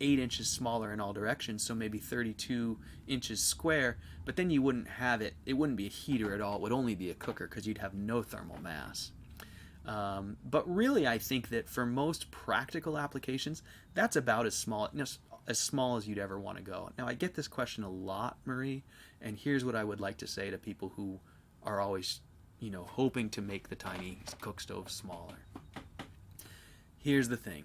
8 inches smaller in all directions, so maybe 32 inches square, but then you wouldn't have it. It wouldn't be a heater at all. It would only be a cooker because you'd have no thermal mass. But really, I think that for most practical applications, that's about as small as you'd ever want to go. Now, I get this question a lot, Marie, and here's what I would like to say to people who are always, hoping to make the tiny cook stove smaller. Here's the thing.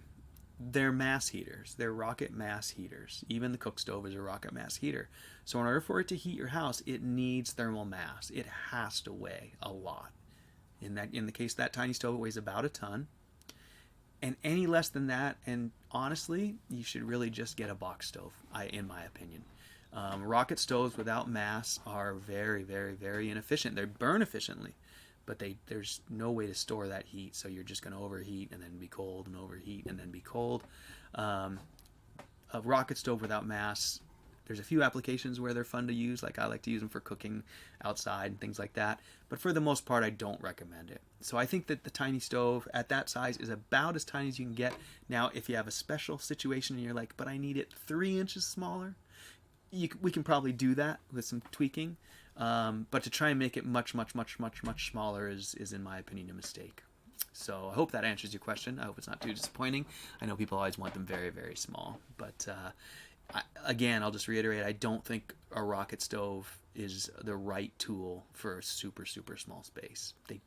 They're mass heaters. They're rocket mass heaters. Even the cook stove is a rocket mass heater. So in order for it to heat your house, it needs thermal mass. It has to weigh a lot. In the case of that tiny stove, it weighs about a ton. And any less than that, and honestly, you should really just get a box stove, in my opinion. Rocket stoves without mass are very, very, very inefficient. They burn efficiently, but there's no way to store that heat, so you're just going to overheat and then be cold and overheat and then be cold. A rocket stove without mass, there's a few applications where they're fun to use, like I like to use them for cooking outside and things like that, but for the most part I don't recommend it. So I think that the tiny stove at that size is about as tiny as you can get. Now if you have a special situation and you're like, but I need it 3 inches smaller, we can probably do that with some tweaking. But to try and make it much, much, much, much, much smaller is in my opinion, a mistake. So I hope that answers your question. I hope it's not too disappointing. I know people always want them very, very small. But again, I'll just reiterate, I don't think a rocket stove is the right tool for a super, super small space. They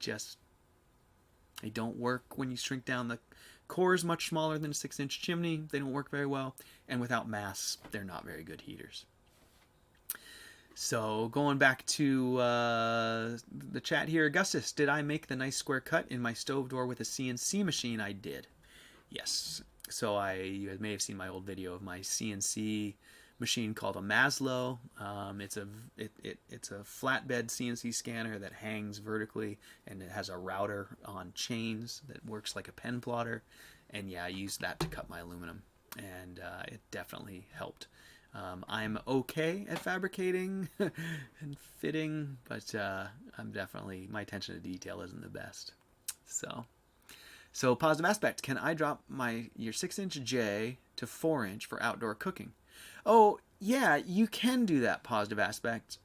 don't work when you shrink down. The core is much smaller than a 6-inch chimney. They don't work very well. And without mass, they're not very good heaters. So going back to the chat here, Augustus, did I make the nice square cut in my stove door with a CNC machine? I did. Yes. So you may have seen my old video of my CNC machine called a Maslow. It's a flatbed CNC scanner that hangs vertically, and it has a router on chains that works like a pen plotter. And yeah, I used that to cut my aluminum, and it definitely helped. I'm okay at fabricating and fitting, but my attention to detail isn't the best. So positive aspect, can I drop your 6-inch J to 4-inch for outdoor cooking? Oh yeah, you can do that, positive aspect.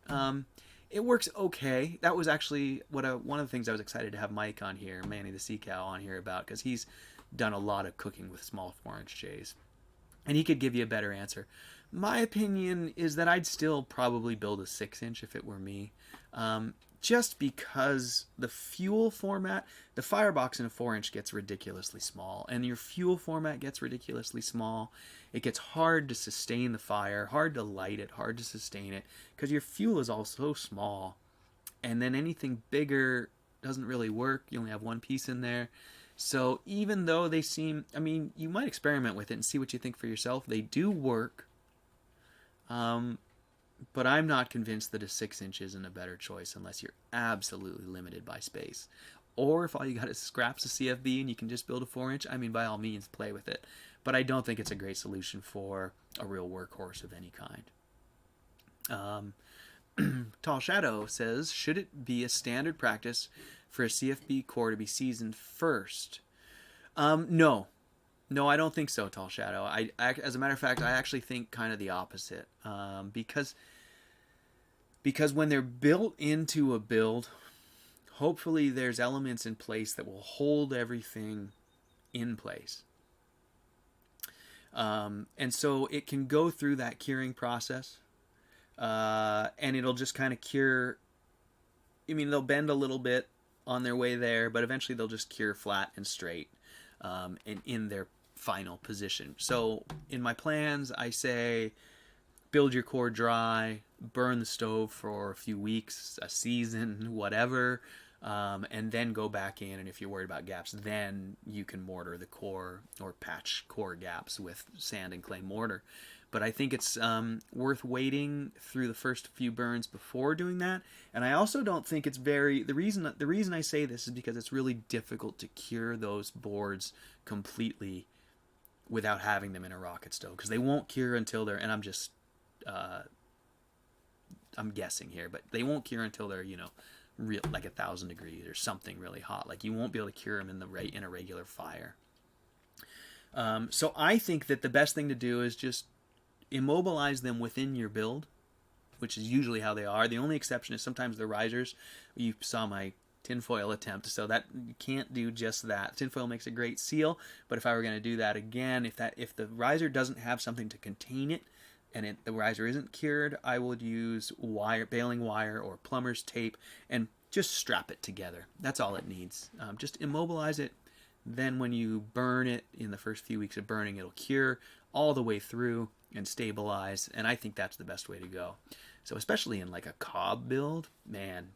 It works okay. That was actually one of the things I was excited to have Mike on here, Manny the Sea Cow, on here about, because he's done a lot of cooking with small 4-inch J's, and he could give you a better answer. My opinion is that I'd still probably build a 6-inch if it were me. Just because the fuel format, the firebox in a 4-inch gets ridiculously small, and your fuel format gets ridiculously small. It gets hard to sustain the fire, hard to light it, hard to sustain it, because your fuel is all so small. And then anything bigger doesn't really work. You only have one piece in there. So even though they seem, I mean, you might experiment with it and see what you think for yourself. They do work. But I'm not convinced that a 6-inch isn't a better choice unless you're absolutely limited by space. Or if all you got is scraps of CFB and you can just build a 4-inch, I mean, by all means, play with it. But I don't think it's a great solution for a real workhorse of any kind. Tall Shadow says, should it be a standard practice for a CFB core to be seasoned first? No. No, I don't think so, Tall Shadow. As a matter of fact, I actually think kind of the opposite. Because when they're built into a build, hopefully there's elements in place that will hold everything in place. And so it can go through that curing process. And it'll just kind of cure. I mean, they'll bend a little bit on their way there, but eventually they'll just cure flat and straight, and in their final position. So in my plans, I say build your core dry, burn the stove for a few weeks, a season, whatever, and then go back in. And if you're worried about gaps, then you can mortar the core or patch core gaps with sand and clay mortar. But I think it's worth waiting through the first few burns before doing that. And I also don't think it's the reason I say this is because it's really difficult to cure those boards completely without having them in a rocket stove, because they won't cure until they're, and I'm guessing here, but they won't cure until they're, real, like 1,000 degrees or something really hot. Like, you won't be able to cure them in a regular fire. So I think that the best thing to do is just immobilize them within your build, which is usually how they are. The only exception is sometimes the risers. You saw my tinfoil attempt, so that you can't do just that. Tinfoil makes a great seal, but if I were going to do that again, if the riser doesn't have something to contain it, and the riser isn't cured, I would use baling wire or plumber's tape and just strap it together. That's all it needs. Just immobilize it. Then when you burn it in the first few weeks of burning, it'll cure all the way through and stabilize, and I think that's the best way to go. So especially in like a cob build, man,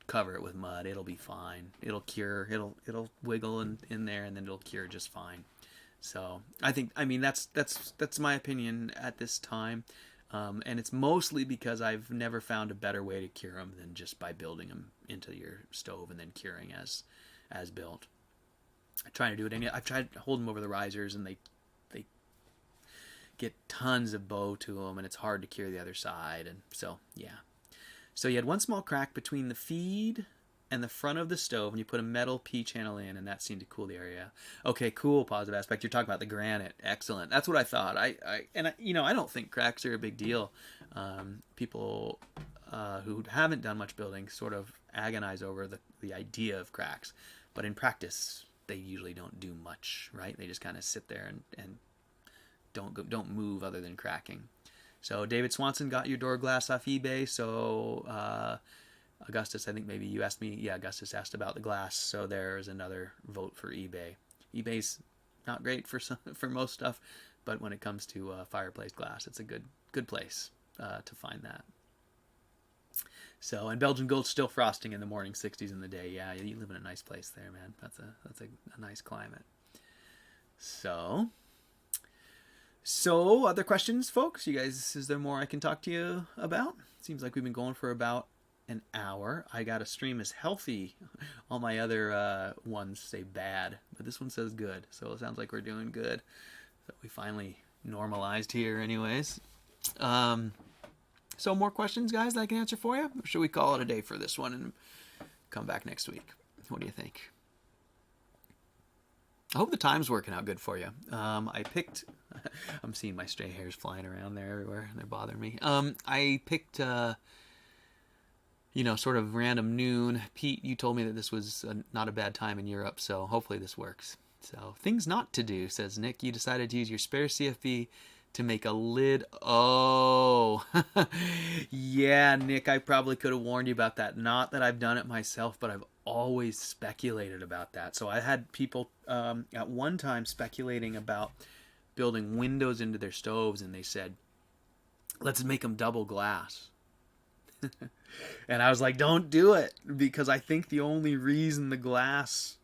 cover it with mud. It'll be fine. It'll cure. It'll wiggle in there, and then it'll cure just fine. So I mean that's my opinion at this time, and it's mostly because I've never found a better way to cure them than just by building them into your stove and then curing as built. I try to do it. I've tried to hold them over the risers, and they get tons of bow to them, and it's hard to cure the other side. And so yeah. So you had one small crack between the feed and the front of the stove, and you put a metal P channel in, and that seemed to cool the area. Okay, cool, positive aspect. You're talking about the granite. Excellent. That's what I thought. I don't think cracks are a big deal. People who haven't done much building sort of agonize over the idea of cracks, but in practice, they usually don't do much, right? They just kind of sit there and don't move other than cracking. So David Swanson got your door glass off eBay. So Augustus, I think maybe you asked me. Yeah, Augustus asked about the glass. So there's another vote for eBay. eBay's not great for most stuff, but when it comes to fireplace glass, it's a good place to find that. So, and Belgian Gold's still frosting in the morning, 60s in the day. Yeah, you live in a nice place there, man. That's a nice climate. So other questions, folks? You guys, is there more I can talk to you about? Seems like we've been going for about an hour. I got a stream as healthy. All my other ones say bad, but this one says good. So it sounds like we're doing good. So we finally normalized here anyways. So more questions, guys, that I can answer for you? Or should we call it a day for this one and come back next week? What do you think? I hope the time's working out good for you. I picked... I'm seeing my stray hairs flying around there everywhere. They're bothering me. I picked, sort of random noon. Pete, you told me that this was not a bad time in Europe, so hopefully this works. So, things not to do, says Nick. You decided to use your spare CFB to make a lid. Oh, yeah, Nick, I probably could have warned you about that. Not that I've done it myself, but I've always speculated about that. So I had people at one time speculating about building windows into their stoves, and they said, let's make them double glass. And I was like, don't do it, because I think the only reason the glass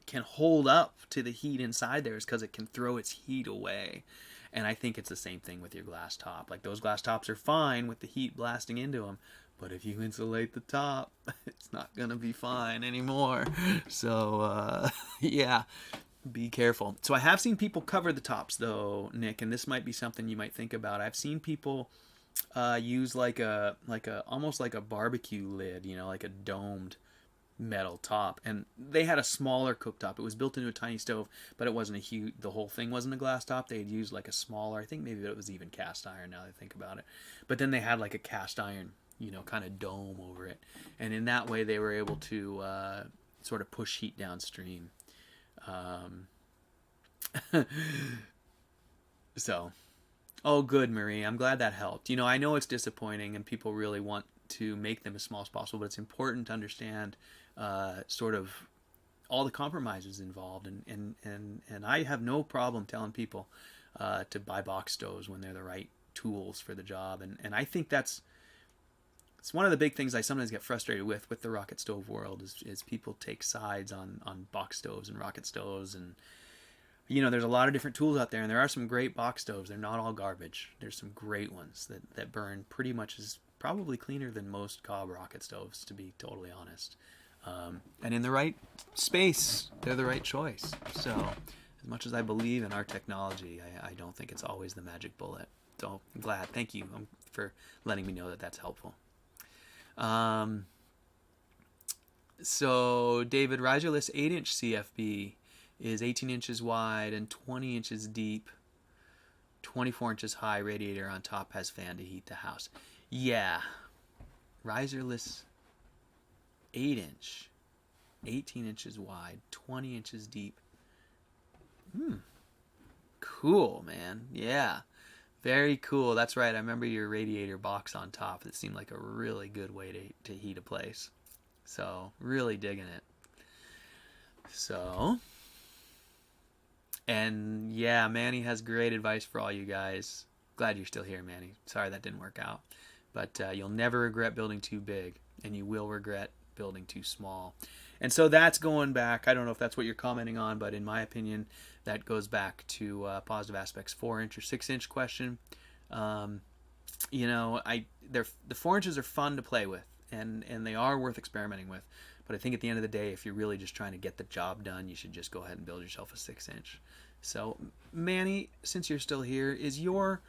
can hold up to the heat inside there is because it can throw its heat away. And I think it's the same thing with your glass top. Like, those glass tops are fine with the heat blasting into them, but if you insulate the top, it's not gonna be fine anymore. So yeah, be careful. So I have seen people cover the tops though, Nick, and this might be something you might think about. I've seen people use like a almost like a barbecue lid, you know, like a domed metal top, and they had a smaller cooktop. It was built into a tiny stove, but it wasn't a huge, the whole thing wasn't a glass top. They had used like a smaller, I think maybe it was even cast iron now that I think about it, but then they had like a cast iron, you know, kind of dome over it, and in that way they were able to sort of push heat downstream. So, oh, good, Marie. I'm glad that helped. You know, I know it's disappointing and people really want to make them as small as possible, but it's important to understand sort of all the compromises involved. And I have no problem telling people to buy box stoves when they're the right tools for the job. And I think it's one of the big things I sometimes get frustrated with the rocket stove world is people take sides on box stoves and rocket stoves. And you know, there's a lot of different tools out there, and there are some great box stoves. They're not all garbage. There's some great ones that burn pretty much as probably cleaner than most Cobb rocket stoves, to be totally honest. And in the right space, they're the right choice. So as much as I believe in our technology, I don't think it's always the magic bullet. So I'm glad. Thank you for letting me know that that's helpful. So David, riserless 8-inch CFB is 18 inches wide and 20 inches deep, 24 inches high, radiator on top, has fan to heat the house. Yeah, riserless 8-inch, 18 inches wide, 20 inches deep. Cool, man. Yeah, very cool. That's right. I remember your radiator box on top. It seemed like a really good way to heat a place. So, really digging it. So, and yeah, Manny has great advice for all you guys. Glad you're still here, Manny. Sorry that didn't work out. But you'll never regret building too big, and you will regret building too small. And so that's going back. I don't know if that's what you're commenting on, but in my opinion, that goes back to Positive Aspects 4-inch or 6-inch question. You know, the 4 inches are fun to play with, and they are worth experimenting with. But I think at the end of the day, if you're really just trying to get the job done, you should just go ahead and build yourself a 6-inch. So, Manny, since you're still here, is your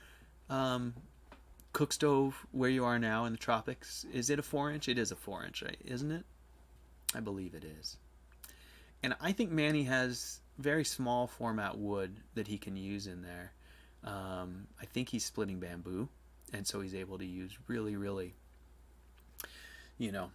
cook stove where you are now in the tropics, is it a 4-inch? It is a 4-inch, right? Isn't it? I believe it is. And I think Manny has very small format wood that he can use in there. I think he's splitting bamboo, and so he's able to use really, really, you know,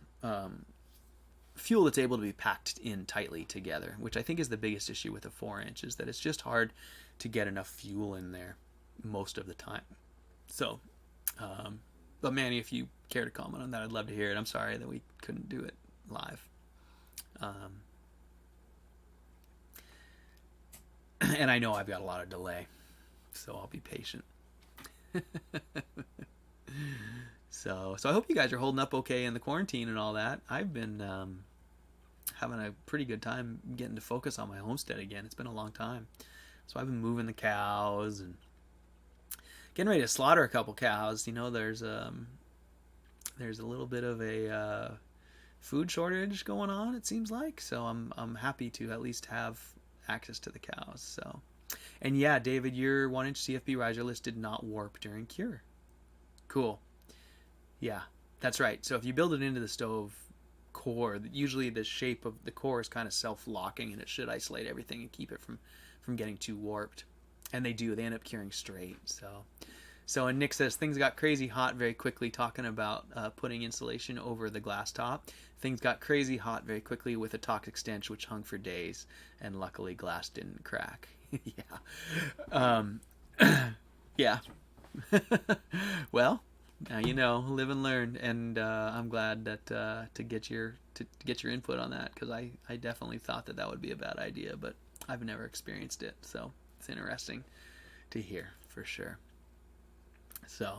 fuel that's able to be packed in tightly together, which I think is the biggest issue with a 4-inch, is that it's just hard to get enough fuel in there most of the time. So, but Manny, if you care to comment on that, I'd love to hear it. I'm sorry that we couldn't do it live. And I know I've got a lot of delay, so I'll be patient. So I hope you guys are holding up okay in the quarantine and all that. I've been having a pretty good time getting to focus on my homestead again. It's been a long time. So I've been moving the cows and getting ready to slaughter a couple cows. You know, there's a little bit of a food shortage going on, it seems like. So I'm happy to at least have access to the cows. So, and yeah, David, your 1-inch CFB riserless did not warp during cure. Cool. Yeah, that's right. So if you build it into the stove core, usually the shape of the core is kind of self-locking, and it should isolate everything and keep it from getting too warped. And they do. They end up curing straight. So and Nick says, things got crazy hot very quickly, talking about putting insulation over the glass top. Things got crazy hot very quickly with a toxic stench, which hung for days, and luckily glass didn't crack. Yeah. Yeah. Well, now you know, live and learn, and I'm glad that to get your input on that, because I definitely thought that would be a bad idea, but I've never experienced it, so it's interesting to hear for sure. So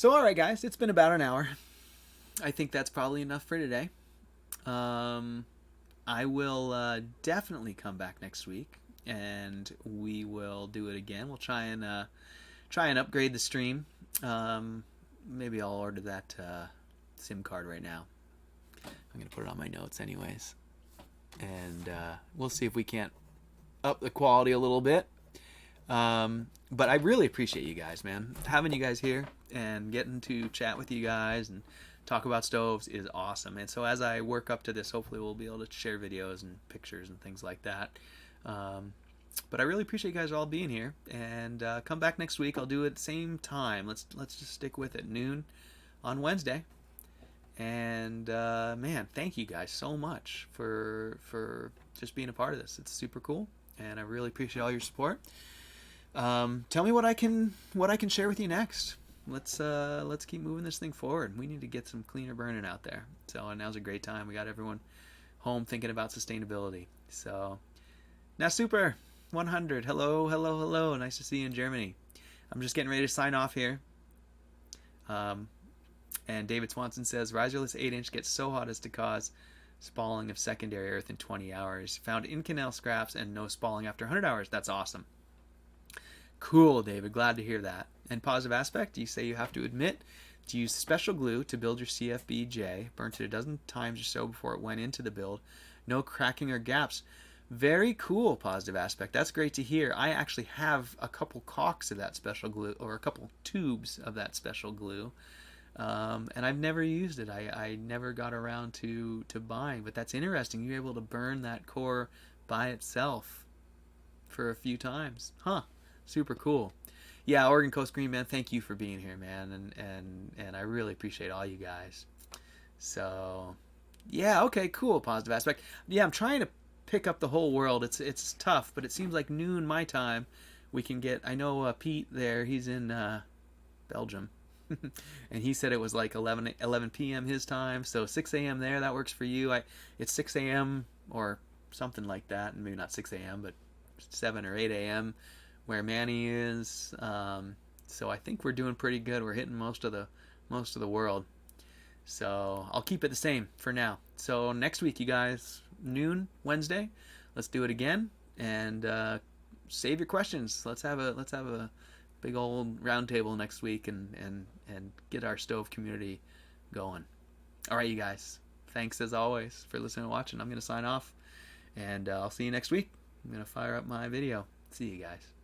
all right, guys, it's been about an hour. I think that's probably enough for today. I will definitely come back next week, and we will do it again. We'll try and upgrade the stream. Maybe I'll order that SIM card right now. I'm gonna put it on my notes anyways, and we'll see if we can't up the quality a little bit. But I really appreciate you guys, man. Having you guys here and getting to chat with you guys and talk about stoves is awesome. And so as I work up to this, hopefully we'll be able to share videos and pictures and things like that. But I really appreciate you guys all being here, and come back next week. I'll do it at the same time. Let's just stick with it, noon on Wednesday. And man, thank you guys so much for just being a part of this. It's super cool, and I really appreciate all your support. Tell me what I can share with you next. Let's keep moving this thing forward. We need to get some cleaner burning out there. So now's a great time. We got everyone home thinking about sustainability. So now, super 100. Hello, hello, hello. Nice to see you in Germany. I'm just getting ready to sign off here. And David Swanson says, riserless 8-inch gets so hot as to cause spalling of secondary earth in 20 hours. Found in canal scraps and no spalling after 100 hours. That's awesome. Cool, David. Glad to hear that. And positive aspect, you say you have to admit to use special glue to build your CFBJ. Burnt it a dozen times or so before it went into the build. No cracking or gaps. Very cool, positive aspect. That's great to hear. I actually have a couple caulks of that special glue, or a couple tubes of that special glue. And I've never used it. I never got around to buying, but that's interesting. You're able to burn that core by itself for a few times. Huh. Super cool. Yeah, Oregon Coast Green Man, thank you for being here, man, and I really appreciate all you guys. So, yeah, okay, cool, positive aspect. Yeah, I'm trying to pick up the whole world. It's tough, but it seems like noon my time we can get. I know Pete there, he's in Belgium, and he said it was like 11 p.m. his time, so 6 a.m. there, that works for you. It's 6 a.m. or something like that, maybe not 6 a.m., but 7 or 8 a.m. where Manny is. So I think we're doing pretty good. We're hitting most of the world. So I'll keep it the same for now. So next week, you guys, noon Wednesday, let's do it again, and save your questions. Let's have a big old round table next week and get our stove community going. All right, you guys. Thanks as always for listening and watching. I'm gonna sign off, and I'll see you next week. I'm gonna fire up my video. See you guys.